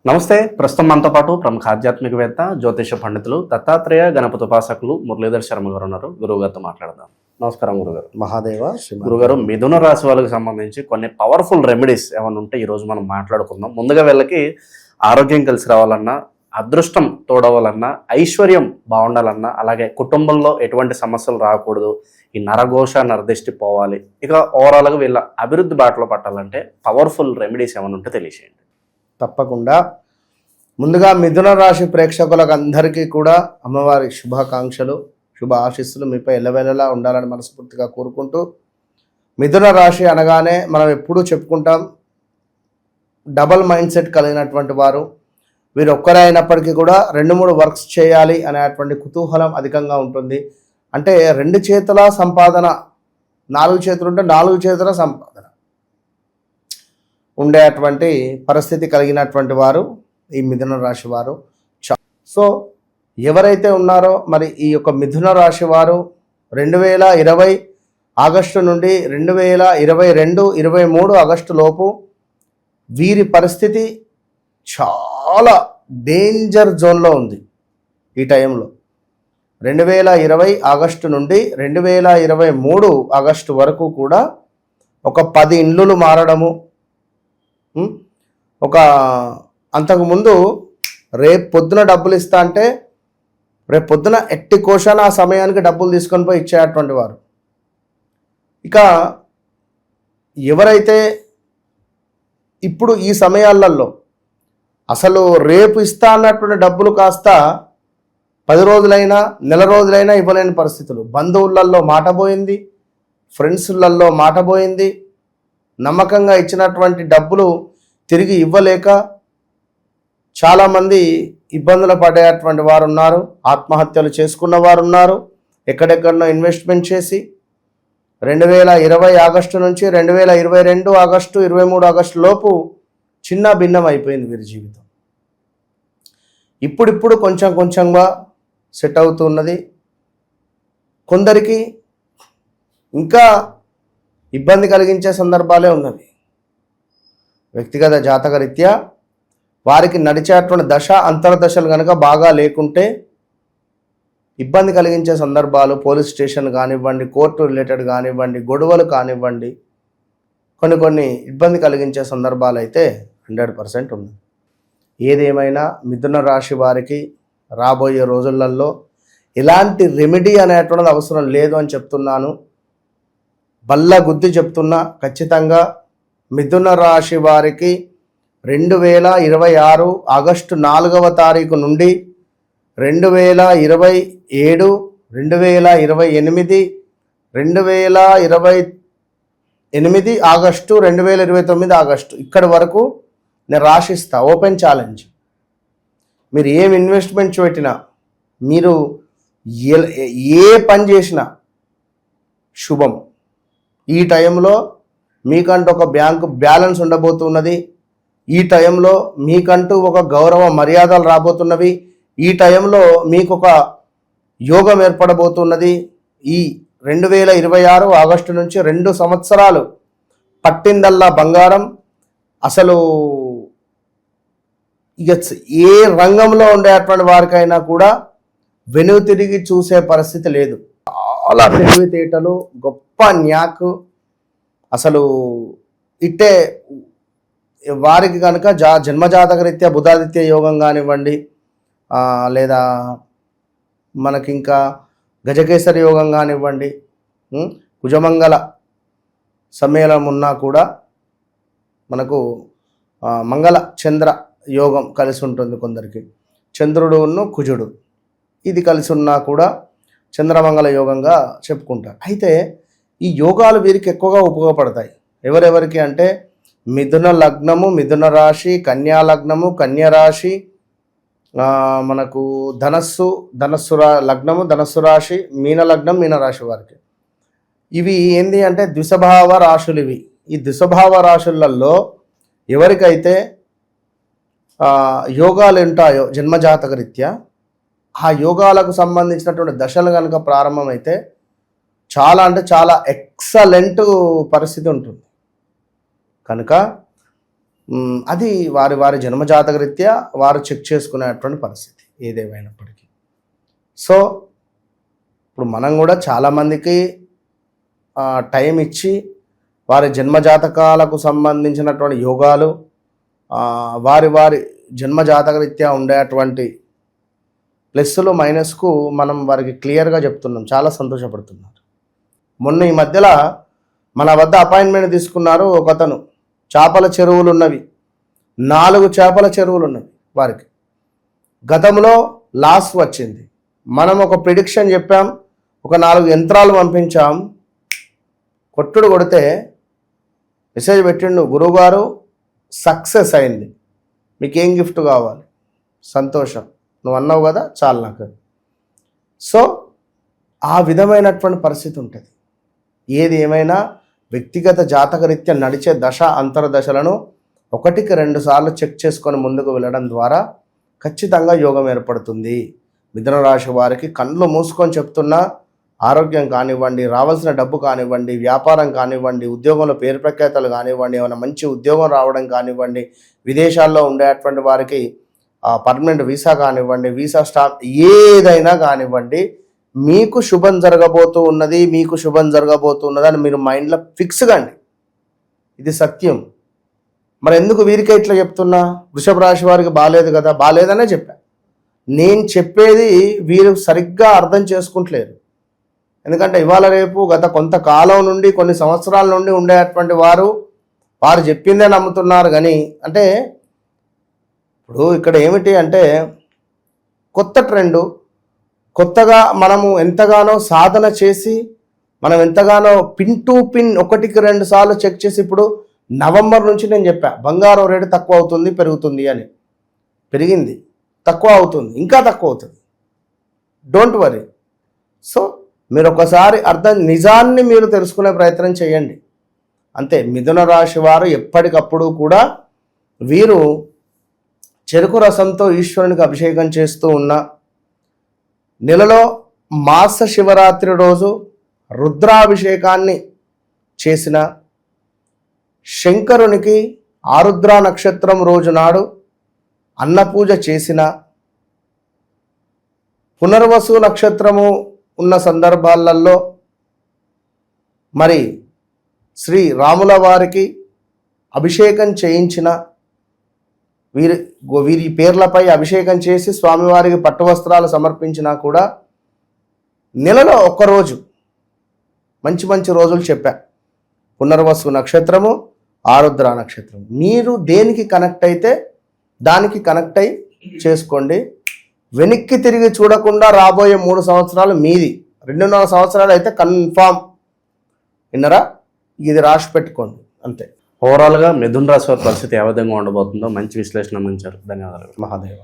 నమస్తే. ప్రస్తుతం మనతో పాటు ప్రముఖ ఆధ్యాత్మికవేత్త, జ్యోతిష పండితులు, దత్తాత్రేయ గణపతి ఉపాసకులు మురళీధర్ శర్మ గారు ఉన్నారు. గురువుగారితో మాట్లాడదాం. నమస్కారం గురుగారు. మహాదేవ. గురుగారు, మిథున రాశి వాళ్ళకి సంబంధించి కొన్ని పవర్ఫుల్ రెమెడీస్ ఏమైనా ఉంటే ఈరోజు మనం మాట్లాడుకుందాం. ముందుగా వీళ్ళకి ఆరోగ్యం కలిసి రావాలన్నా, అదృష్టం తోడవాలన్నా, ఐశ్వర్యం బాగుండాలన్నా, అలాగే కుటుంబంలో ఎటువంటి సమస్యలు రాకూడదు, ఈ నరఘోష నరదిష్టి పోవాలి, ఇక ఓవరాల్గా వీళ్ళ అభివృద్ధి బాటలో పట్టాలంటే పవర్ఫుల్ రెమెడీస్ ఏమైనా ఉంటే తెలియజేయండి. తప్పకుండా. ముందుగా మిథున రాశి ప్రేక్షకులకు అందరికీ కూడా అమ్మవారి శుభాకాంక్షలు, శుభ ఆశీస్సులు మీపై ఎల్లవేళలా ఉండాలని మనస్ఫూర్తిగా కోరుకుంటూ, మిథున రాశి అనగానే మనం ఎప్పుడూ చెప్పుకుంటాం, డబల్ మైండ్ సెట్ కలిగినటువంటి వారు. వీరు ఒక్కరే అయినప్పటికీ కూడా 2-3 వర్క్స్ చేయాలి అనేటువంటి కుతూహలం అధికంగా ఉంటుంది. అంటే 2 చేతుల సంపాదన, 4 చేతులు ఉంటే 4 చేతుల సంపాదన ఉండేటువంటి పరిస్థితి కలిగినటువంటి వారు ఈ మిథున రాశి వారు. సో ఎవరైతే ఉన్నారో మరి ఈ యొక్క మిథున రాశి వారు 2020 ఆగస్టు నుండి 2022-23 ఆగస్టు లోపు వీరి పరిస్థితి చాలా డేంజర్ జోన్లో ఉంది. ఈ టైంలో 2020 ఆగస్టు నుండి 2023 ఆగస్టు వరకు కూడా ఒక 10 ఇండ్లు మారడము, ఒక అంతకుముందు రేపు పొద్దున డబ్బులు ఇస్తా అంటే రేపు పొద్దున ఎట్టి కోశాన ఆ సమయానికి డబ్బులు తీసుకొని పోయి ఇచ్చేటువంటి వారు. ఇక ఎవరైతే ఇప్పుడు ఈ సమయాలలో అసలు రేపు ఇస్తా అన్నటువంటి డబ్బులు కాస్త 10 రోజులైనా, నెల రోజులైనా ఇవ్వలేని పరిస్థితులు, బంధువులలో మాట పోయింది, ఫ్రెండ్స్లలో మాట పోయింది, నమ్మకంగా ఇచ్చినటువంటి డబ్బులు తిరిగి ఇవ్వలేక చాలామంది ఇబ్బందులు పడేటువంటి వారు ఉన్నారు. ఆత్మహత్యలు చేసుకున్న వారు ఉన్నారు. ఎక్కడెక్కడనో ఇన్వెస్ట్మెంట్ చేసి 2020 ఆగస్టు నుంచి 2022 ఆగస్టు 23 ఆగస్టు లోపు చిన్న భిన్నం అయిపోయింది వీరి జీవితం. ఇప్పుడిప్పుడు కొంచెం కొంచెంగా సెట్ అవుతున్నది. కొందరికి ఇంకా ఇబ్బంది కలిగించే సందర్భాలే ఉన్నవి. వ్యక్తిగత జాతకరీత్యా వారికి నడిచేటువంటి దశ అంతర్దశలు కనుక బాగా లేకుంటే ఇబ్బంది కలిగించే సందర్భాలు, పోలీస్ స్టేషన్ కానివ్వండి, కోర్టు రిలేటెడ్ కానివ్వండి, గొడవలు కానివ్వండి, కొన్ని ఇబ్బంది కలిగించే సందర్భాలు అయితే 100% ఉంది. ఏదేమైనా మిథున రాశి వారికి రాబోయే రోజులలో ఎలాంటి రెమెడీ అనేటువంటిది అవసరం లేదు అని చెప్తున్నాను. బల్ల గుద్ది చెప్తున్నా, ఖచ్చితంగా మిథున రాశి వారికి 2026 ఆగస్టు 4వ తారీఖు నుండి 2027, 2028, 2028 ఆగస్టు, 2029 ఆగస్టు ఇక్కడి వరకు నేను రాసిస్తా. Open challenge. మీరు ఏం ఇన్వెస్ట్మెంట్ పెట్టినా, మీరు ఏ పని చేసినా శుభం. ఈ టైంలో మీకంటూ ఒక బ్యాంకు బ్యాలెన్స్ ఉండబోతున్నది. ఈ టైంలో మీకంటూ ఒక గౌరవ మర్యాదలు రాబోతున్నవి. ఈ టైంలో మీకు ఒక యోగం ఏర్పడబోతున్నది. ఈ 2026 ఆగస్టు నుంచి 2 సంవత్సరాలు పట్టిందల్లా బంగారం. అసలు ఇక ఏ రంగంలో ఉండేటువంటి వారికైనా కూడా వెనుక తిరిగి చూసే పరిస్థితి లేదు. చాలా తెలివితేటలు, గొప్ప న్యాక్. అసలు ఇట్టే వారికి కనుక జన్మజాతక రీత్యా బుధాదిత్య యోగం కానివ్వండి, లేదా మనకి ఇంకా గజకేసరి యోగం కానివ్వండి, కుజమంగళ సమ్మేళనం ఉన్నా కూడా మనకు మంగళ చంద్ర యోగం కలిసి ఉంటుంది. కొందరికి చంద్రుడును కుజుడు ఇది కలిసి ఉన్నా కూడా చంద్రమంగళ యోగంగా చెప్పుకుంటారు. అయితే ఈ యోగాలు వీరికి ఎక్కువగా ఉపయోగపడతాయి. ఎవరెవరికి అంటే మిథున లగ్నము, మిథున రాశి, కన్యా లగ్నము, కన్యా రాశి, మనకు ధనస్సు లగ్నము, ధనస్సు రాశి, మీన లగ్నం, మీన రాశి వారికి. ఇవి ఏంటి అంటే ద్విస్వభావ రాశులు. ఇవి ఈ ద్విస్వభావ రాశులలో ఎవరికైతే యోగాలు ఉంటాయో జన్మజాతక రీత్యా, ఆ యోగాలకు సంబంధించినటువంటి దశలు కనుక ప్రారంభమైతే చాలా అంటే చాలా ఎక్సలెంట్ పరిస్థితి ఉంటుంది. కనుక అది వారి వారి జన్మజాతక రీత్యా వారు చెక్ చేసుకునేటువంటి పరిస్థితి ఏదేమైనప్పటికీ. సో ఇప్పుడు మనం కూడా చాలామందికి టైం ఇచ్చి వారి జన్మజాతకాలకు సంబంధించినటువంటి యోగాలు వారి వారి జన్మజాతక రీత్యా ఉండేటువంటి ప్లస్లు మైనస్కు మనం వారికి క్లియర్గా చెప్తున్నాం. చాలా సంతోషపడుతున్నారు. మొన్న ఈ మధ్యలో మన వద్ద అపాయింట్మెంట్ తీసుకున్నారు ఒకతను. చేపల చెరువులు ఉన్నవి, 4 చేపల చెరువులు ఉన్నవి వారికి. గతంలో లాస్ వచ్చింది. మనం ఒక ప్రిడిక్షన్ చెప్పాం, ఒక 4 యంత్రాలు పంపించాం. కొట్టుడు కొడితే మెసేజ్ పెట్టిండు, గురువుగారు సక్సెస్ అయింది, మీకేం గిఫ్ట్ కావాలి? సంతోషం, నువ్వు అన్నావు కదా చాలు నాకు. సో ఆ విధమైనటువంటి పరిస్థితి ఉంటుంది. ఏది ఏమైనా వ్యక్తిగత జాతకరీత్యా నడిచే దశ అంతర్దశలను 1కి 2 సార్లు చెక్ చేసుకొని ముందుకు వెళ్ళడం ద్వారా ఖచ్చితంగా యోగం ఏర్పడుతుంది. మిథున రాశి వారికి కళ్ళు మూసుకొని చెప్తున్నా, ఆరోగ్యం కానివ్వండి, రావాల్సిన డబ్బు కానివ్వండి, వ్యాపారం కానివ్వండి, ఉద్యోగంలో పేరు ప్రఖ్యాతలు కానివ్వండి, ఏమైనా మంచి ఉద్యోగం రావడం కానివ్వండి, విదేశాల్లో ఉండేటువంటి వారికి పర్మనెంట్ వీసా కానివ్వండి, వీసా స్టాప్ ఏదైనా కానివ్వండి, మీకు శుభం జరగబోతూ ఉన్నది, మీకు శుభం జరగబోతూ ఉన్నది అని మీరు మైండ్లో ఫిక్స్ కండి. ఇది సత్యం. మరి ఎందుకు వీరికే ఇట్లా చెప్తున్నా? వృషభ రాశి వారికి బాగాలేదు కదా, బాగాలేదనే చెప్పా. నేను చెప్పేది వీరు సరిగ్గా అర్థం చేసుకుంటలేరు. ఎందుకంటే ఇవాళ రేపు గత కొంతకాలం నుండి, కొన్ని సంవత్సరాల నుండి ఉండేటువంటి వారు చెప్పిందే నమ్ముతున్నారు. కానీ అంటే ఇప్పుడు ఇక్కడ ఏమిటి అంటే కొత్త ట్రెండు, కొత్తగా మనము ఎంతగానో సాధన చేసి, మనం ఎంతగానో పిన్ టు పిన్ 1కి 2 సార్లు చెక్ చేసి, ఇప్పుడు నవంబర్ నుంచి నేను చెప్పా బంగారం రేటు తక్కువ అవుతుంది, పెరుగుతుంది అని. పెరిగింది, తక్కువ అవుతుంది, ఇంకా తక్కువ అవుతుంది. Don't worry. సో మీరు ఒకసారి నిజాన్ని మీరు తెలుసుకునే ప్రయత్నం చేయండి అంతే. మిథున రాశి వారు ఎప్పటికప్పుడు కూడా వీరు చెరుకు రసంతో ఈశ్వరునికి అభిషేకం చేస్తూ ఉన్న, నెలలో మాస శివరాత్రి రోజు రుద్రాభిషేకాన్ని చేసిన, శంకరునికి ఆరుద్ర నక్షత్రం రోజు నాడు అన్నపూజ చేసిన, పునర్వసు నక్షత్రము ఉన్న సందర్భాలలో మరి శ్రీ రాముల వారికి అభిషేకం చేయించిన, వీరి పేర్లపై అభిషేకం చేసి స్వామివారికి పట్టు వస్త్రాలు సమర్పించినా కూడా నెలలో ఒక్కరోజు మంచి మంచి రోజులు చెప్పా. పునర్వసు నక్షత్రము, ఆరుద్ర నక్షత్రం. మీరు దేనికి కనెక్ట్ అయితే దానికి కనెక్ట్ అయి చేసుకోండి. వెనక్కి తిరిగి చూడకుండా రాబోయే 3 సంవత్సరాలు మీది. 2.5 సంవత్సరాలు అయితే కన్ఫామ్. విన్నరా? ఇది రాసి పెట్టుకోండి అంతే. ఓవరాల్గా మిథున రాశి వారి పరిస్థితి ఏ విధంగా ఉండబోతుందో మంచి విశ్లేషణ అందించారు. ధన్యవాదాలు. మహాదేవ.